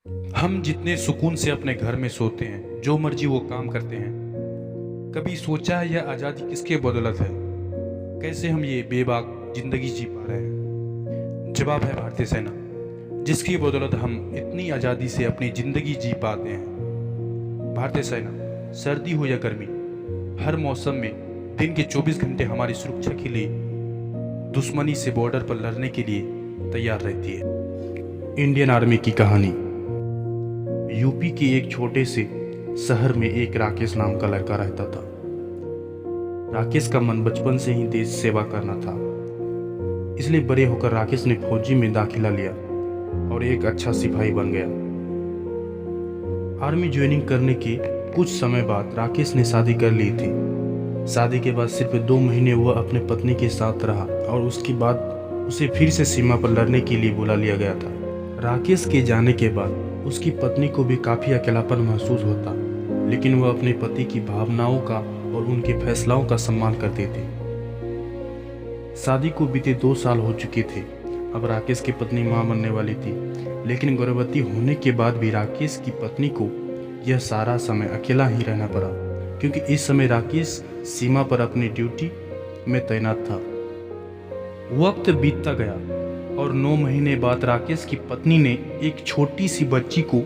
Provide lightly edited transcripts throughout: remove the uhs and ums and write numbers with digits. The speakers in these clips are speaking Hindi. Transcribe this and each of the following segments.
हम जितने सुकून से अपने घर में सोते हैं, जो मर्जी वो काम करते हैं, कभी सोचा है यह आज़ादी किसके बदौलत है? कैसे हम ये बेबाक जिंदगी जी पा रहे हैं? जवाब है भारतीय सेना, जिसकी बदौलत हम इतनी आज़ादी से अपनी ज़िंदगी जी पाते हैं। भारतीय सेना सर्दी हो या गर्मी, हर मौसम में दिन के 24 घंटे हमारी सुरक्षा के लिए दुश्मनी से बॉर्डर पर लड़ने के लिए तैयार रहती है। इंडियन आर्मी की कहानी। यूपी के एक छोटे से शहर में एक राकेश नाम का लड़का रहता था। राकेश का मन बचपन से ही देश सेवा करना था, इसलिए बड़े होकर राकेश ने फौजी में दाखिला लिया और एक अच्छा सिपाही बन गया। आर्मी ज्वाइनिंग करने के कुछ समय बाद राकेश ने शादी कर ली थी। शादी के बाद सिर्फ 2 महीने वह अपने पत्नी के साथ रहा और उसके बाद उसे फिर से सीमा पर लड़ने के लिए बुला लिया गया था। राकेश के जाने के बाद उसकी पत्नी को भी काफ़ी अकेलापन महसूस होता, लेकिन वह अपने पति की भावनाओं का और उनके फैसलों का सम्मान करते थे। शादी को बीते 2 साल हो चुके थे। अब राकेश की पत्नी मां बनने वाली थी, लेकिन गर्भवती होने के बाद भी राकेश की पत्नी को यह सारा समय अकेला ही रहना पड़ा, क्योंकि इस समय राकेश सीमा पर अपनी ड्यूटी में तैनात था। वक्त बीतता गया और 9 महीने बाद राकेश की पत्नी ने एक छोटी सी बच्ची को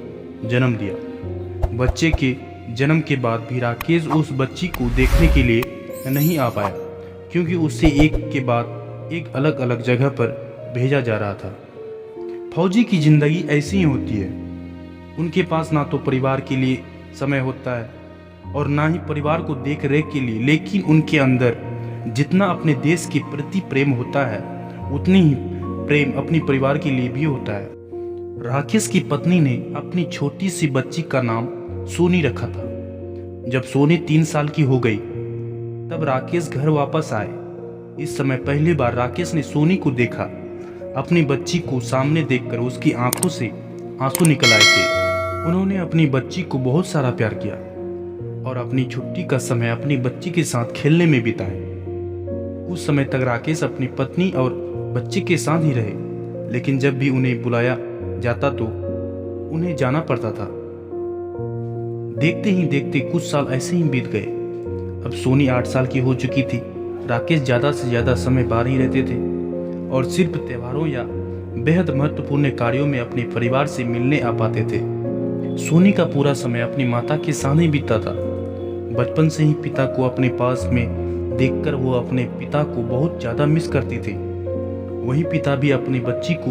जन्म दिया। बच्चे के जन्म के बाद भी राकेश उस बच्ची को देखने के लिए नहीं आ पाया, क्योंकि उसे एक के बाद एक अलग अलग जगह पर भेजा जा रहा था। फौजी की जिंदगी ऐसी ही होती है। उनके पास ना तो परिवार के लिए समय होता है और ना ही परिवार को देख रेख के लिए, लेकिन उनके अंदर जितना अपने देश के प्रति प्रेम होता है, उतनी ही प्रेम अपनी परिवार के लिए भी होता है। राकेश की पत्नी ने अपनी छोटी सी बच्ची का नाम सोनी रखा था। जब सोनी 3 साल की हो गई, तब राकेश घर वापस आए। इस समय पहली बार राकेश ने सोनी को देखा। अपनी बच्ची को सामने देखकर उसकी आंखों से आंसू निकल आए थे। उन्होंने अपनी बच्ची को बहुत सारा प्यार किया और अपनी छुट्टी का समय अपनी बच्ची के साथ खेलने में बिताए। उस समय तक राकेश अपनी पत्नी और बच्चे के साथ ही रहे, लेकिन जब भी उन्हें बुलाया जाता तो उन्हें जाना पड़ता था। देखते ही देखते कुछ साल ऐसे ही बीत गए। अब सोनी 8 साल की हो चुकी थी। राकेश ज़्यादा से ज़्यादा समय बाहर ही रहते थे और सिर्फ त्योहारों या बेहद महत्वपूर्ण कार्यों में अपने परिवार से मिलने आ पाते थे। सोनी का पूरा समय अपनी माता के साथ ही बीतता था। बचपन से ही पिता को अपने पास में देखकर वो अपने पिता को बहुत ज़्यादा मिस करती थी। वहीं पिता भी अपनी बच्ची को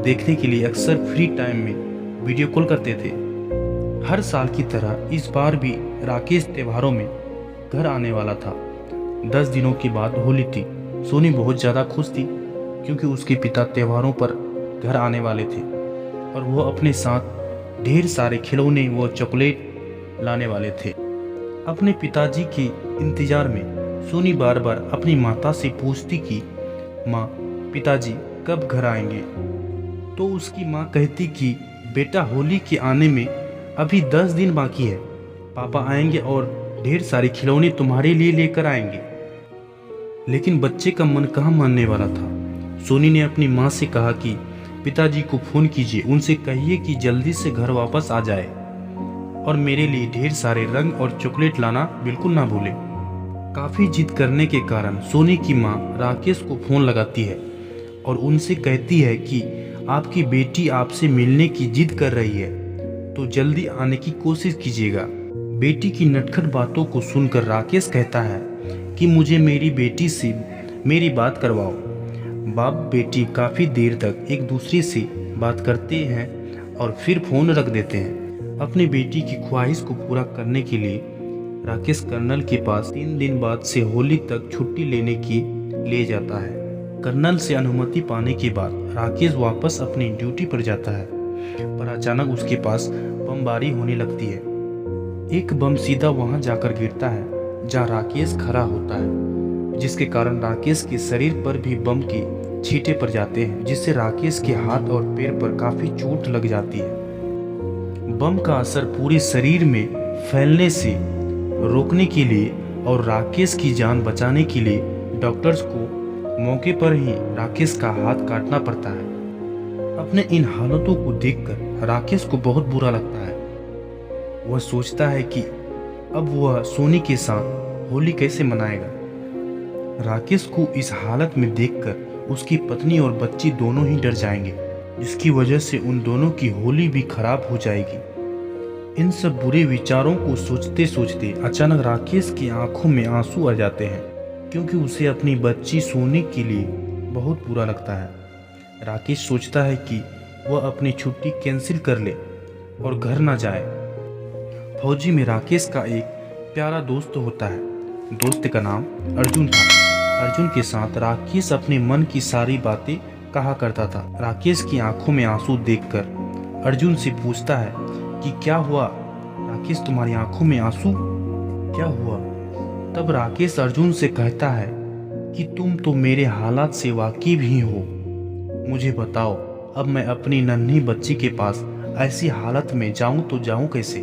देखने के लिए अक्सर फ्री टाइम में वीडियो कॉल करते थे। हर साल की तरह इस बार भी राकेश त्योहारों में घर आने वाला था। 10 दिनों के बाद होली थी। सोनी बहुत ज़्यादा खुश थी, क्योंकि उसके पिता त्योहारों पर घर आने वाले थे और वो अपने साथ ढेर सारे खिलौने व चॉकलेट लाने वाले थे। अपने पिताजी के इंतजार में सोनी बार बार अपनी माता से पूछती कि माँ, पिताजी कब घर आएंगे? तो उसकी माँ कहती कि बेटा, होली के आने में अभी 10 दिन बाकी है। पापा आएंगे और ढेर सारे खिलौने तुम्हारे लिए लेकर आएंगे। लेकिन बच्चे का मन कहाँ मानने वाला था। सोनी ने अपनी माँ से कहा कि पिताजी को फ़ोन कीजिए, उनसे कहिए कि जल्दी से घर वापस आ जाए और मेरे लिए ढेर सारे रंग और चॉकलेट लाना बिल्कुल ना भूले। काफ़ी जिद करने के कारण सोनी की माँ राकेश को फ़ोन लगाती है और उनसे कहती है कि आपकी बेटी आपसे मिलने की जिद कर रही है, तो जल्दी आने की कोशिश कीजिएगा। बेटी की नटखट बातों को सुनकर राकेश कहता है कि मुझे मेरी बेटी से मेरी बात करवाओ। बाप बेटी काफ़ी देर तक एक दूसरे से बात करते हैं और फिर फ़ोन रख देते हैं। अपनी बेटी की ख्वाहिश को पूरा करने के लिए राकेश कर्नल के पास 3 दिन बाद से होली तक छुट्टी लेने की ले जाता है। कर्नल से अनुमति पाने के बाद राकेश वापस अपनी ड्यूटी पर जाता है, पर अचानक उसके पास बमबारी होने लगती है। एक बम सीधा वहां जाकर गिरता है जहां राकेश खड़ा होता है, जिसके कारण राकेश के शरीर पर भी बम के छींटे पड़ जाते हैं, जिससे राकेश के हाथ और पैर पर काफ़ी चोट लग जाती है। बम का असर पूरे शरीर में फैलने से रोकने के लिए और राकेश की जान बचाने के लिए डॉक्टर्स को मौके पर ही राकेश का हाथ काटना पड़ता है। अपने इन हालतों को देखकर राकेश को बहुत बुरा लगता है। वह सोचता है कि अब वह सोनी के साथ होली कैसे मनाएगा। राकेश को इस हालत में देखकर उसकी पत्नी और बच्ची दोनों ही डर जाएंगे, जिसकी वजह से उन दोनों की होली भी खराब हो जाएगी। इन सब बुरे विचारों को सोचते सोचते अचानक राकेश की आंखों में आंसू आ जाते हैं, क्योंकि उसे अपनी बच्ची सोनी के लिए बहुत बुरा लगता है। राकेश सोचता है कि वह अपनी छुट्टी कैंसिल कर ले और घर ना जाए। फौजी में राकेश का एक प्यारा दोस्त होता है। दोस्त का नाम अर्जुन था। अर्जुन के साथ राकेश अपने मन की सारी बातें कहा करता था। राकेश की आंखों में आंसू देखकर अर्जुन से पूछता है कि क्या हुआ राकेश, तुम्हारी आंखों में आंसू क्या हुआ? तब राकेश अर्जुन से कहता है कि तुम तो मेरे हालात से वाकिफ ही हो। मुझे बताओ, अब मैं अपनी नन्ही बच्ची के पास ऐसी हालत में जाऊं तो जाऊं कैसे?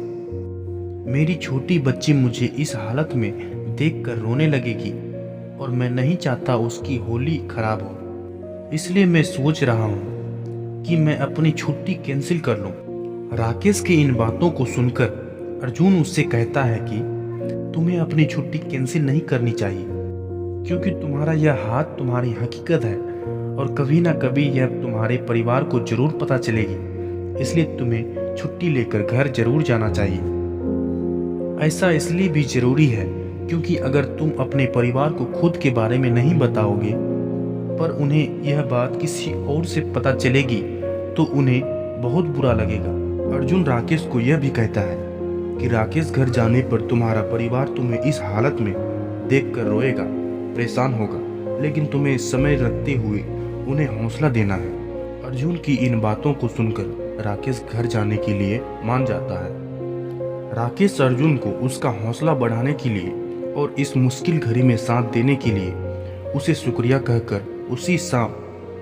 मेरी छोटी बच्ची मुझे इस हालत में देखकर रोने लगेगी और मैं नहीं चाहता उसकी होली खराब हो। इसलिए मैं सोच रहा हूँ कि मैं अपनी छुट्टी कैंसिल कर लूँ। राकेश की इन बातों को सुनकर अर्जुन उससे कहता है कि तुम्हें अपनी छुट्टी कैंसिल नहीं करनी चाहिए, क्योंकि तुम्हारा यह हाथ तुम्हारी हकीकत है और कभी ना कभी यह तुम्हारे परिवार को जरूर पता चलेगी। इसलिए तुम्हें छुट्टी लेकर घर जरूर जाना चाहिए। ऐसा इसलिए भी जरूरी है क्योंकि अगर तुम अपने परिवार को खुद के बारे में नहीं बताओगे, पर उन्हें यह बात किसी और से पता चलेगी, तो उन्हें बहुत बुरा लगेगा। अर्जुन राकेश को यह भी कहता है कि राकेश घर जाने पर तुम्हारा परिवार तुम्हें इस हालत में देखकर रोएगा, परेशान होगा, लेकिन तुम्हें समय रखते हुए उन्हें हौसला देना है। अर्जुन की इन बातों को सुनकर राकेश घर जाने के लिए मान जाता है। राकेश अर्जुन को उसका हौसला बढ़ाने के लिए और इस मुश्किल घड़ी में साथ देने के लिए उसे शुक्रिया कहकर उसी शाम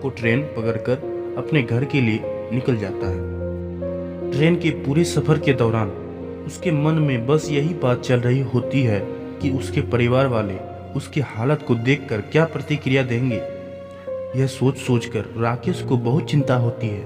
को ट्रेन पकड़कर अपने घर के लिए निकल जाता है। ट्रेन के पूरे सफर के दौरान उसके मन में बस यही बात चल रही होती है कि उसके परिवार वाले उसकी हालत को देखकर क्या प्रतिक्रिया देंगे। यह सोच सोचकर राकेश को बहुत चिंता होती है,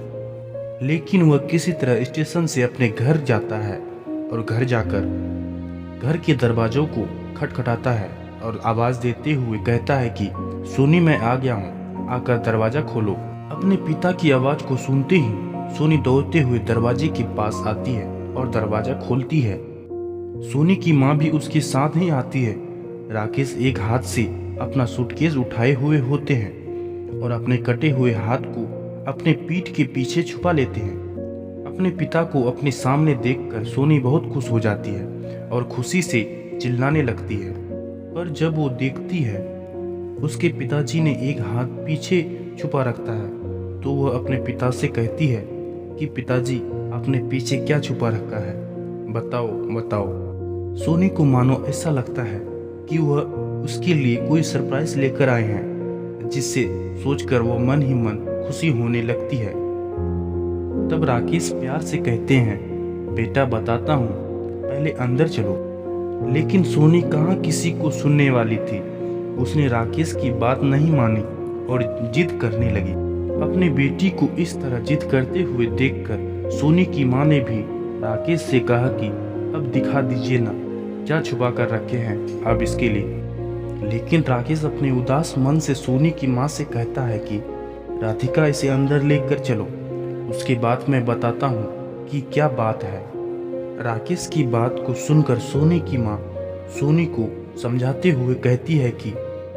लेकिन वह किसी तरह स्टेशन से अपने घर जाता है और घर जाकर घर के दरवाजों को खटखटाता है और आवाज देते हुए कहता है कि सोनी, मैं आ गया हूँ, आकर दरवाजा खोलो। अपने पिता की आवाज को सुनते ही सोनी दौड़ते हुए दरवाजे के पास आती है और दरवाजा खोलती है। सोनी की माँ भी उसके साथ ही आती है। राकेश एक हाथ से अपना सूटकेस उठाए हुए होते हैं और अपने कटे हुए हाथ को अपने पीठ के पीछे छुपा लेते हैं। अपने पिता को अपने सामने देखकर सोनी बहुत खुश हो जाती है और खुशी से चिल्लाने लगती है, पर जब वो देखती है उसके पिताजी ने एक हाथ पीछे छुपा रखता है, तो वह अपने पिता से कहती है कि पिताजी, आपने पीछे क्या छुपा रखा है, बताओ बताओ। सोनी को मानो ऐसा लगता है कि वह उसके लिए कोई सरप्राइज लेकर आए हैं, जिससे सोचकर वो मन ही मन खुशी होने लगती है। तब राकेश प्यार से कहते हैं, बेटा बताता हूँ, पहले अंदर चलो। लेकिन सोनी कहाँ किसी को सुनने वाली थी। उसने राकेश की बात नहीं मानी और जिद करने लगी। अपनी बेटी को इस तरह जिद करते हुए देखकर सोनी की माँ ने भी राकेश से कहा कि अब दिखा दीजिए ना, क्या छुपा कर रखे हैं आप इसके लिए। लेकिन राकेश अपने उदास मन से सोनी की माँ से कहता है कि राधिका, इसे अंदर लेकर चलो, उसके बाद मैं बताता हूँ कि क्या बात है। राकेश की बात को सुनकर सोनी की माँ सोनी को समझाते हुए कहती है कि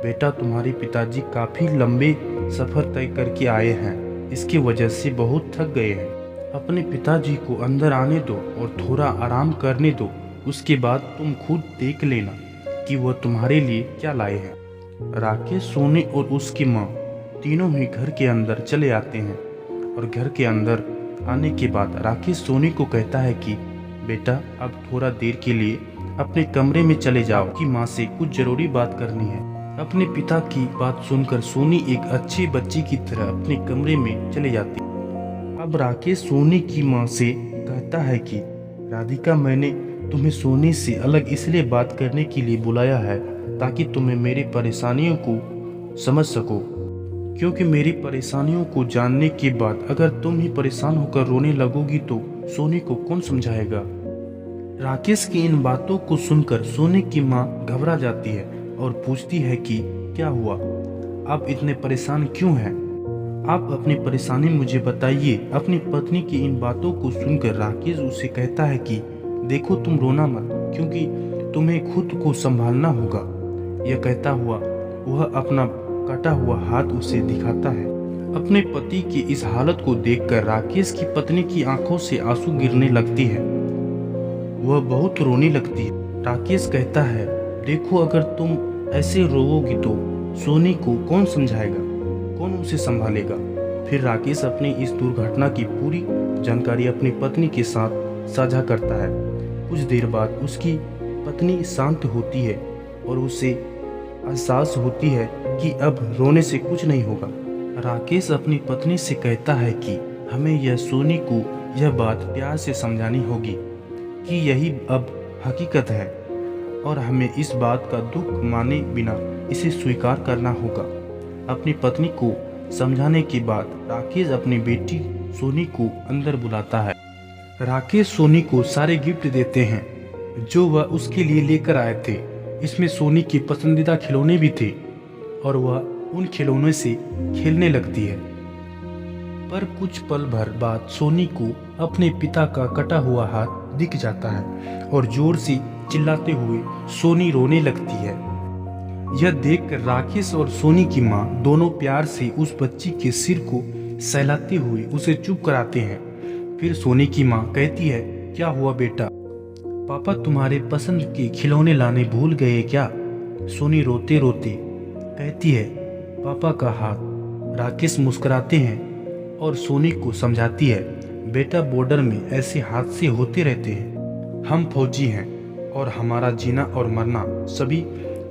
बेटा, तुम्हारे पिताजी काफ़ी लंबे सफ़र तय करके आए हैं, इसकी वजह से बहुत थक गए हैं। अपने पिताजी को अंदर आने दो और थोड़ा आराम करने दो, उसके बाद तुम खुद देख लेना कि वह तुम्हारे लिए क्या लाए हैं। राकेश, सोनी और उसकी माँ तीनों ही घर के अंदर चले आते हैं और घर के अंदर आने के बाद राकेश सोनी को कहता है कि बेटा, अब थोड़ा देर के लिए अपने कमरे में चले जाओ कि माँ से कुछ ज़रूरी बात करनी है। अपने पिता की बात सुनकर सोनी एक अच्छी बच्ची की तरह अपने कमरे में चले जाती है। अब राकेश सोनी की माँ से कहता है कि राधिका, मैंने तुम्हें सोनी से अलग इसलिए बात करने के लिए बुलाया है ताकि तुम्हें मेरी परेशानियों को समझ सको, क्योंकि मेरी परेशानियों को जानने के बाद अगर तुम ही परेशान होकर रोने लगोगी तो सोनी को कौन समझाएगा। राकेश की इन बातों को सुनकर सोनी की माँ घबरा जाती है और पूछती है कि क्या हुआ, आप इतने परेशान क्यों हैं? आप अपनी परेशानी मुझे बताइए। अपनी पत्नी की इन बातों को सुनकर राकेश उसे कहता है कि देखो तुम रोना मत, क्योंकि तुम्हें खुद को संभालना होगा। यह कहता हुआ वह अपना कटा हुआ हाथ उसे दिखाता है। अपने पति की इस हालत को देखकर राकेश की पत्नी की आंखों से आंसू गिरने लगती है। वह बहुत रोने लगती है। राकेश कहता है देखो अगर तुम ऐसे रोओगी तो सोनी को कौन समझाएगा, कौन उसे संभालेगा। फिर राकेश अपनी इस दुर्घटना की पूरी जानकारी अपनी पत्नी के साथ साझा करता है। कुछ देर बाद उसकी पत्नी शांत होती है और उसे एहसास होती है कि अब रोने से कुछ नहीं होगा। राकेश अपनी पत्नी से कहता है कि हमें यह सोनी को यह बात प्यार से समझानी होगी कि यही अब हकीकत है और हमें इस बात का दुख माने बिना इसे स्वीकार करना होगा। अपनी पत्नी को समझाने के बाद राकेश अपनी बेटी सोनी को अंदर बुलाता है। राकेश सोनी को सारे गिफ्ट देते हैं जो वह उसके लिए लेकर आए थे। इसमें सोनी के पसंदीदा खिलौने भी थे और वह उन खिलौनों से खेलने लगती है। पर कुछ पल भर बाद सोनी को अपने पिता का कटा हुआ हाथ दिख जाता है और जोर से चिल्लाते हुए सोनी रोने लगती है। यह देखकर राकेश और सोनी की माँ दोनों प्यार से उस बच्ची के सिर को सहलाते हुए उसे चुप कराते हैं। फिर सोनी की माँ कहती है क्या हुआ बेटा, पापा तुम्हारे पसंद के खिलौने लाने भूल गए क्या? सोनी रोते रोते कहती है पापा का हाथ। राकेश मुस्कुराते हैं और सोनी को समझाती है बेटा बॉर्डर में ऐसे हादसे होते रहते हैं। हम फौजी हैं और हमारा जीना और मरना सभी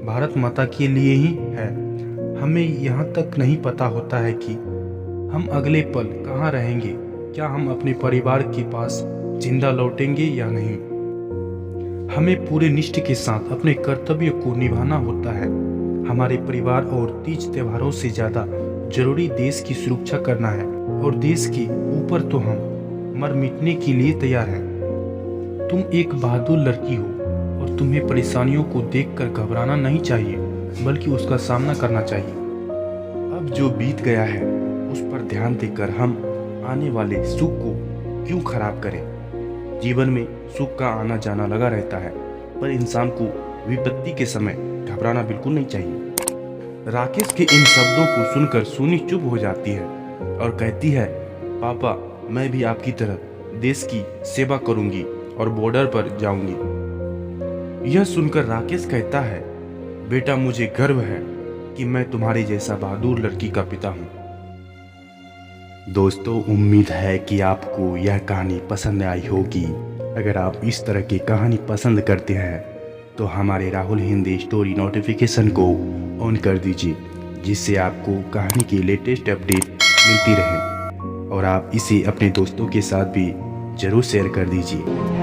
भारत माता के लिए ही है। हमें यहाँ तक नहीं पता होता है कि हम अगले पल कहाँ रहेंगे, क्या हम अपने परिवार के पास जिंदा लौटेंगे या नहीं। हमें पूरे निष्ठा के साथ अपने कर्तव्य को निभाना होता है। हमारे परिवार और तीज त्योहारों से ज़्यादा जरूरी देश की सुरक्षा करना है और देश के ऊपर तो हम मर मिटने के लिए तैयार हैं। तुम एक बहादुर लड़की हो और तुम्हें परेशानियों को देखकर घबराना नहीं चाहिए बल्कि उसका सामना करना चाहिए। अब जो बीत गया है उस पर ध्यान देकर हम आने वाले सुख को क्यों खराब करें। जीवन में सुख का आना जाना लगा रहता है पर इंसान को विपत्ति के समय घबराना बिल्कुल नहीं चाहिए। राकेश के इन शब्दों को सुनकर सोनी चुप हो जाती है और कहती है पापा मैं भी आपकी तरह देश की सेवा करूंगी और बॉर्डर पर जाऊंगी। यह सुनकर राकेश कहता है बेटा मुझे गर्व है कि मैं तुम्हारी जैसा बहादुर लड़की का पिता हूँ। दोस्तों उम्मीद है कि आपको यह कहानी पसंद आई होगी। अगर आप इस तरह की कहानी पसंद करते हैं तो हमारे राहुल हिंदी स्टोरी नोटिफिकेशन को ऑन कर दीजिए जिससे आपको कहानी की लेटेस्ट अपडेट मिलती रहे और आप इसे अपने दोस्तों के साथ भी ज़रूर शेयर कर दीजिए।